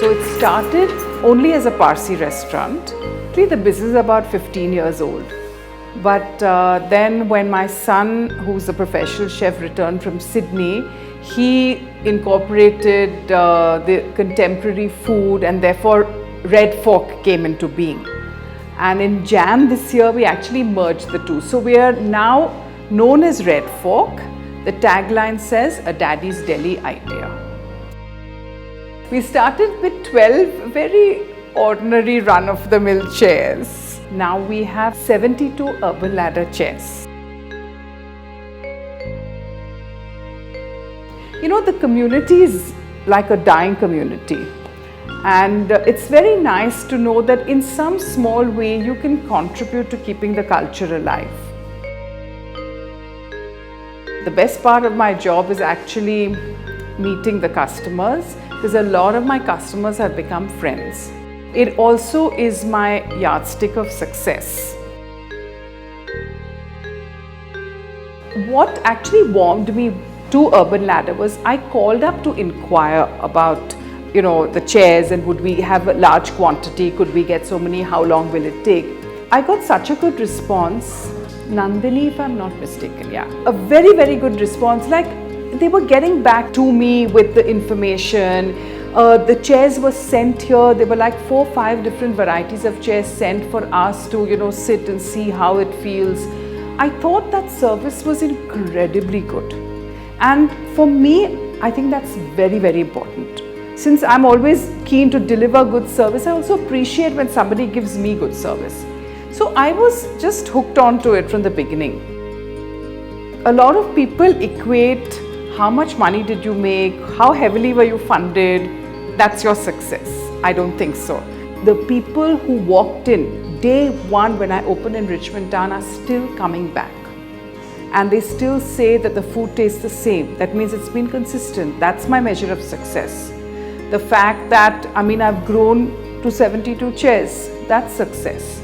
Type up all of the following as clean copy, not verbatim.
So it started only as a Parsi restaurant. Actually, the business is about 15 years old. But then when my son, who's a professional chef, returned from Sydney, he incorporated the contemporary food, and therefore Red Fork came into being. And in Jan this year, we actually merged the two. So we are now known as Red Fork. The tagline says, "A Daddy's Deli idea." We started with 12 very ordinary run-of-the-mill chairs. Now we have 72 urban ladder chairs. You know, the community is like a dying community. And it's very nice to know that in some small way you can contribute to keeping the culture alive. The best part of my job is actually meeting the customers, because a lot of my customers have become friends. It also is my yardstick of success. What actually warmed me to Urban Ladder was I called up to inquire about, the chairs, and would we have a large quantity, could we get so many, how long will it take? I got such a good response. Nandini, if I'm not mistaken, yeah. A very, very good response. Like, they were getting back to me with the information. The chairs were sent here. There were like 4 or 5 different varieties of chairs sent for us to, sit and see how it feels. I thought that service was incredibly good. And for me, I think that's very, very important. Since I'm always keen to deliver good service, I also appreciate when somebody gives me good service. So I was just hooked onto it from the beginning. A lot of people equate how much money did you make, how heavily were you funded, that's your success. I don't think so. The people who walked in day one when I opened in Richmond Town are still coming back. And they still say that the food tastes the same. That means it's been consistent. That's my measure of success. The fact that, I've grown to 72 chairs, that's success.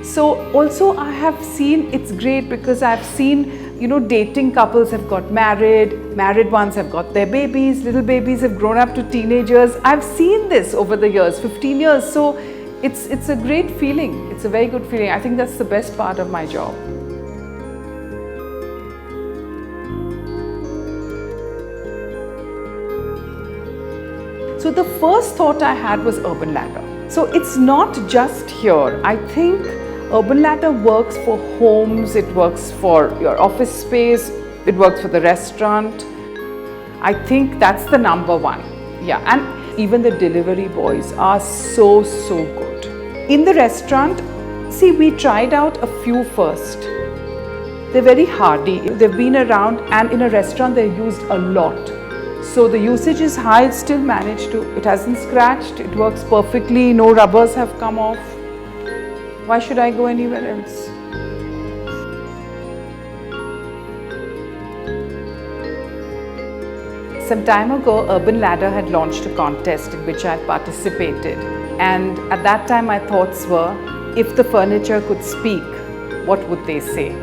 So also I have seen, it's great because I've seen, dating couples have got married ones have got their babies, little babies have grown up to teenagers. I've seen this over the years, 15 years. So it's a great feeling. It's a very good feeling. I think that's the best part of my job. So the first thought I had was Urban Ladder. So it's not just here. I think Urban Ladder works for homes, it works for your office space, it works for the restaurant. I think that's the number one. Yeah, and even the delivery boys are so good. In the restaurant, see, we tried out a few first. They're very hardy. They've been around, and in a restaurant they're used a lot. So the usage is high, it's still managed to, it hasn't scratched, it works perfectly, no rubbers have come off. Why should I go anywhere else? Some time ago, Urban Ladder had launched a contest in which I participated. And at that time my thoughts were, if the furniture could speak, what would they say?